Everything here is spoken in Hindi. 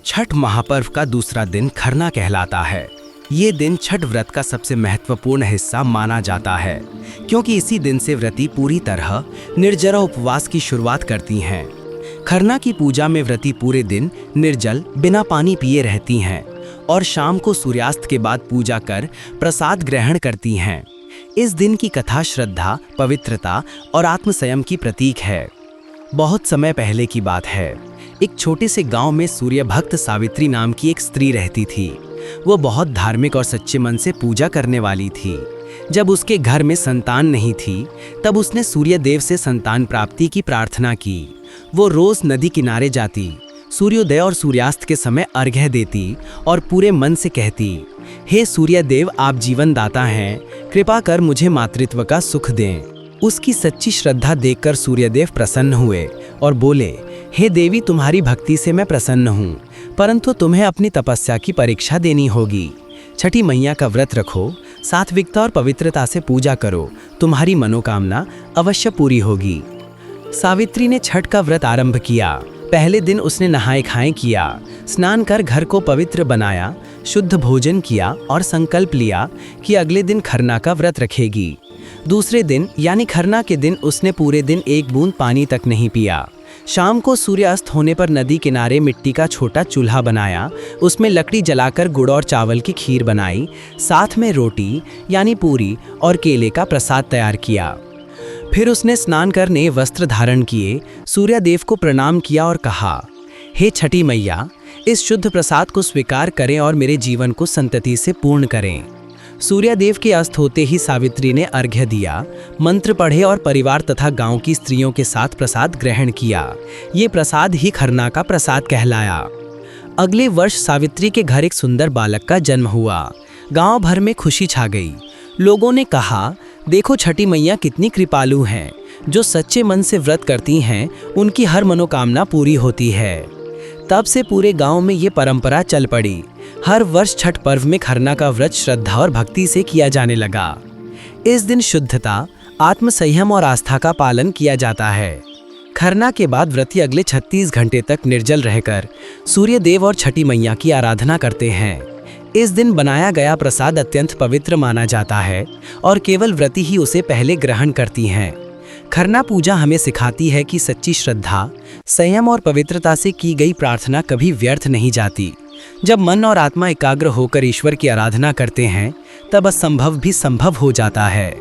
छठ महापर्व का दूसरा दिन खरना कहलाता है। ये दिन छठ व्रत का सबसे महत्वपूर्ण हिस्सा माना जाता है, क्योंकि इसी दिन से व्रती पूरी तरह निर्जरा उपवास की शुरुआत करती हैं। खरना की पूजा में व्रती पूरे दिन निर्जल बिना पानी पिए रहती हैं और शाम को सूर्यास्त के बाद पूजा कर प्रसाद ग्रहण करती हैं। इस दिन की कथा श्रद्धा, पवित्रता और आत्मसंयम की प्रतीक है। बहुत समय पहले की बात है। एक छोटे से गांव में सूर्य भक्त सावित्री नाम की एक स्त्री रहती थी। वो बहुत धार्मिक और सच्चे मन से पूजा करने वाली थी। जब उसके घर में संतान नहीं थी, तब उसने सूर्य देव से संतान प्राप्ति की प्रार्थना की। वो रोज नदी किनारे जाती, सूर्योदय और सूर्यास्त के समय अर्घ्य देती और पूरे मन से कहती, हे सूर्य देव, आप जीवन दाता हैं, कृपा कर मुझे मातृत्व का सुख दें। उसकी सच्ची श्रद्धा देखकर सूर्यदेव प्रसन्न हुए और बोले, हे देवी, तुम्हारी भक्ति से मैं प्रसन्न हूँ, परंतु तुम्हें अपनी तपस्या की परीक्षा देनी होगी। छठी मैया का व्रत रखो, सात्विकता और पवित्रता से पूजा करो, तुम्हारी मनोकामना अवश्य पूरी होगी। सावित्री ने छठ का व्रत आरंभ किया। पहले दिन उसने नहाए खाए किया, स्नान कर घर को पवित्र बनाया, शुद्ध भोजन किया और संकल्प लिया कि अगले दिन खरना का व्रत रखेगी। दूसरे दिन यानी खरना के दिन उसने पूरे दिन एक बूंद पानी तक नहीं पिया। शाम को सूर्यास्त होने पर नदी किनारे मिट्टी का छोटा चूल्हा बनाया, उसमें लकड़ी जलाकर गुड़ और चावल की खीर बनाई, साथ में रोटी यानी पूरी और केले का प्रसाद तैयार किया। फिर उसने स्नान कर नए वस्त्र धारण किए, सूर्यदेव को प्रणाम किया और कहा, हे छठी मैया, इस शुद्ध प्रसाद को स्वीकार करें और मेरे जीवन को संतति से पूर्ण करें। सूर्यदेव के अस्त होते ही सावित्री ने अर्घ्य दिया, मंत्र पढ़े और परिवार तथा गांव की स्त्रियों के साथ प्रसाद ग्रहण किया। ये प्रसाद ही खरना का प्रसाद कहलाया। अगले वर्ष सावित्री के घर एक सुंदर बालक का जन्म हुआ। गांव भर में खुशी छा गई। लोगों ने कहा, देखो छठी मैया कितनी कृपालु हैं, जो सच्चे मन से व्रत करती हैं उनकी हर मनोकामना पूरी होती है। तब से पूरे गांव में ये परंपरा चल पड़ी। हर वर्ष छठ पर्व में खरना का व्रत श्रद्धा और भक्ति से किया जाने लगा। इस दिन शुद्धता, आत्मसंयम और आस्था का पालन किया जाता है। खरना के बाद व्रती अगले 36 घंटे तक निर्जल रहकर सूर्य देव और छठी मैया की आराधना करते हैं। इस दिन बनाया गया प्रसाद अत्यंत पवित्र माना जाता है और केवल व्रती ही उसे पहले ग्रहण करती हैं। खरना पूजा हमें सिखाती है कि सच्ची श्रद्धा, संयम और पवित्रता से की गई प्रार्थना कभी व्यर्थ नहीं जाती। जब मन और आत्मा एकाग्र होकर ईश्वर की आराधना करते हैं, तब असंभव भी संभव हो जाता है।